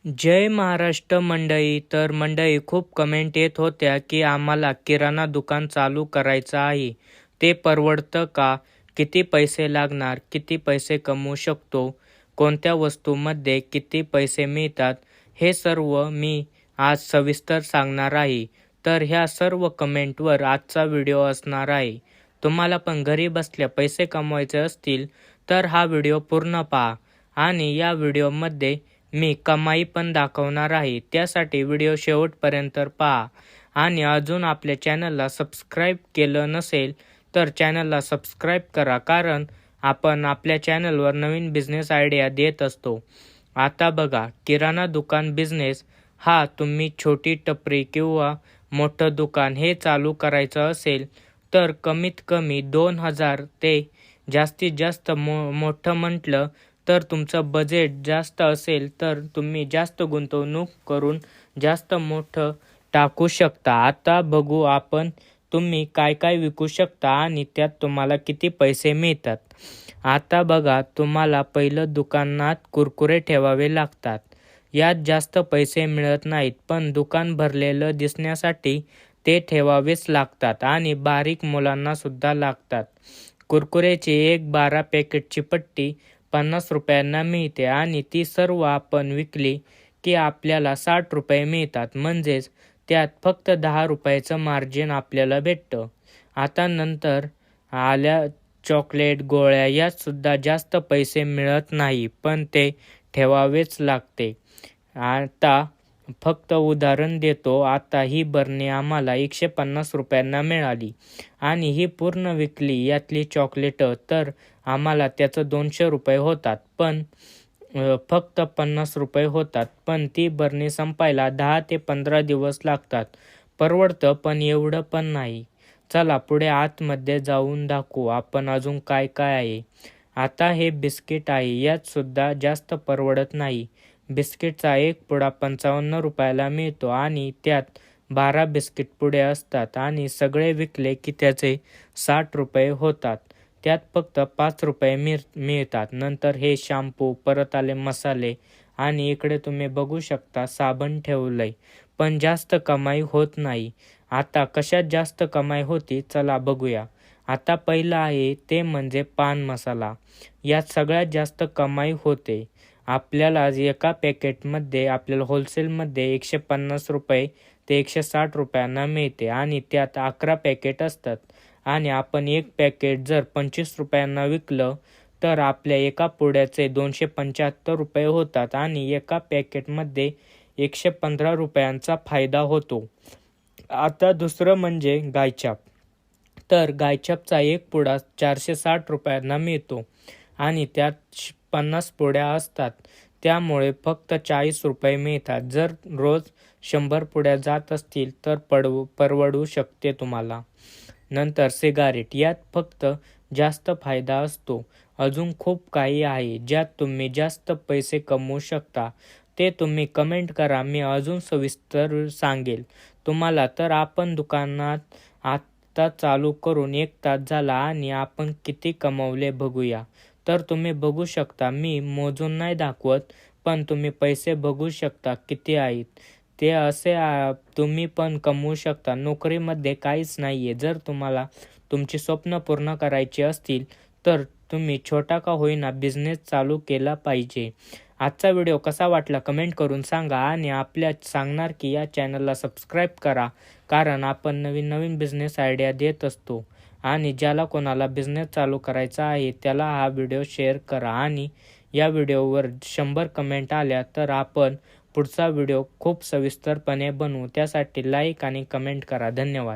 जय महाराष्ट्र मंडळी. तर मंडळी, खूप कमेंट येत होत्या की आम्हाला किराणा दुकान चालू करायचं आहे, ते परवडतं का? किती पैसे लागणार? किती पैसे कमवू शकतो? कोणत्या वस्तूमध्ये किती पैसे मिळतात? हे सर्व मी आज सविस्तर सांगणार आहे. तर ह्या सर्व कमेंटवर आजचा व्हिडिओ असणार आहे. तुम्हाला पण घरी बसल्या पैसे कमवायचे असतील तर हा व्हिडिओ पूर्ण पहा आणि या व्हिडिओमध्ये मी कमाई पण दाखवणार आहे. त्यासाठी व्हिडिओ शेवटपर्यंत पहा आणि अजून आपल्या चॅनलला सबस्क्राईब केलं नसेल तर चॅनलला सबस्क्राईब करा, कारण आपण आपल्या चॅनलवर नवीन बिझनेस आयडिया देत असतो. आता बघा, किराणा दुकान बिझनेस हा तुम्ही छोटी टपरी किंवा मोठं दुकान हे चालू करायचं असेल तर कमीत कमी 2,000 ते जास्तीत जास्त मोठं म्हटलं तर तुमचं बजेट जास्त असेल तर तुम्ही जास्त गुंतवणूक करून जास्त मोठं टाकू शकता. आता बघू आपण तुम्ही काय काय विकू शकता आणि त्यात तुम्हाला किती पैसे मिळतात. आता बघा, तुम्हाला पहिलं दुकानात कुरकुरे ठेवावे लागतात. यात जास्त पैसे मिळत नाहीत, पण दुकान भरलेलं दिसण्यासाठी ते ठेवावेच लागतात आणि बारीक मुलांना सुद्धा लागतात. कुरकुरेची एक 12 पॅकेटची पट्टी 50 रुपयांना मिळते आणि ती सर्व आपण विकली की आपल्याला 60 रुपये मिळतात. म्हणजेच त्यात फक्त 10 रुपयाचं मार्जिन आपल्याला भेटतं. आता नंतर आल्या चॉकलेट, गोळ्या, यात सुद्धा जास्त पैसे मिळत नाही, पण ते ठेवावेच लागते. आता फक्त उदाहरण देतो. आता ही बरणी आम्हाला 150 रुपयांना मिळाली आणि ही पूर्ण विकली यातली चॉकलेटं तर आम्हाला त्याचं 200 रुपये होतात, पण फक्त 50 रुपये होतात. पण ती बरणी संपायला 10 ते 15 दिवस लागतात. परवडतं, पण एवढं पण नाही. चला पुढे आतमध्ये जाऊन दाखवू आपण अजून काय काय आहे. आता हे बिस्किट आहे, यात सुद्धा जास्त परवडत नाही. बिस्किटचा एक पुडा 55 रुपयाला मिळतो आणि त्यात 12 बिस्किट पुडे असतात आणि सगळे विकले की त्याचे 60 रुपये होतात. त्यात फक्त 5 रुपये मिळतात. नंतर हे शॅम्पू, परत आले मसाले आणि इकडे तुम्ही बघू शकता साबण ठेवलंय, पण जास्त कमाई होत नाही. आता कशात जास्त कमाई होती चला बघूया. आता पहिलं आहे ते म्हणजे पान मसाला. यात सगळ्यात जास्त कमाई होते. आपल्याला एका पॅकेटमध्ये आपल्याला होलसेलमध्ये 150 रुपये ते 160 रुपयांना मिळते आणि त्यात 11 पॅकेट असतात आणि आपण एक पॅकेट जर 25 रुपयांना विकलं तर आपल्या एका पुड्याचे 275 रुपये होतात आणि एका पॅकेटमध्ये 115 रुपयांचा फायदा होतो. आता दुसरं म्हणजे गायछाप. तर गायछापचा एक पुडा 460 रुपयांना मिळतो आणि त्यात 50 पुड्या असतात, त्यामुळे फक्त 40 रुपये मिळतात. जर रोज 100 पुड्या जात असतील तर परवडू शकते तुम्हाला. नंतर सिगारेट, यात फक्त जास्त फायदा असतो. अजून खूप काही आहे ज्यात तुम्ही जास्त पैसे कमवू शकता. ते तुम्ही कमेंट करा, मी अजून सविस्तर सांगेल तुम्हाला. तर आपण दुकानात आता चालू करून 1 तास झाला आणि आपण किती कमवले बघूया. तर तुम्ही बघू शकता, मी मोजून नाही दाखवत, पण तुम्ही पैसे बघू शकता किती आहेत ते. असे तुम्ही पण कमवू शकता. नोकरीमध्ये काहीच नाहीये. जर तुम्हाला तुमची स्वप्न पूर्ण करायची असतील तर तुम्ही छोटा का होईना बिझनेस चालू केला पाहिजे. आजचा व्हिडिओ कसा वाटला कमेंट करून सांगा आणि आपल्या सांगणार की या चॅनलला सबस्क्राईब करा, कारण आपण नवीन नवीन बिझनेस आयडिया देत असतो. आणि ज्याला कोणाला बिझनेस चालू करायचा आहे त्याला हा व्हिडिओ शेअर करा आणि या व्हिडिओवर 100 कमेंट आल्या तर आपण पुढचा व्हिडिओ खूप सविस्तरपणे बनवू. त्यासाठी लाईक आणि कमेंट करा. धन्यवाद.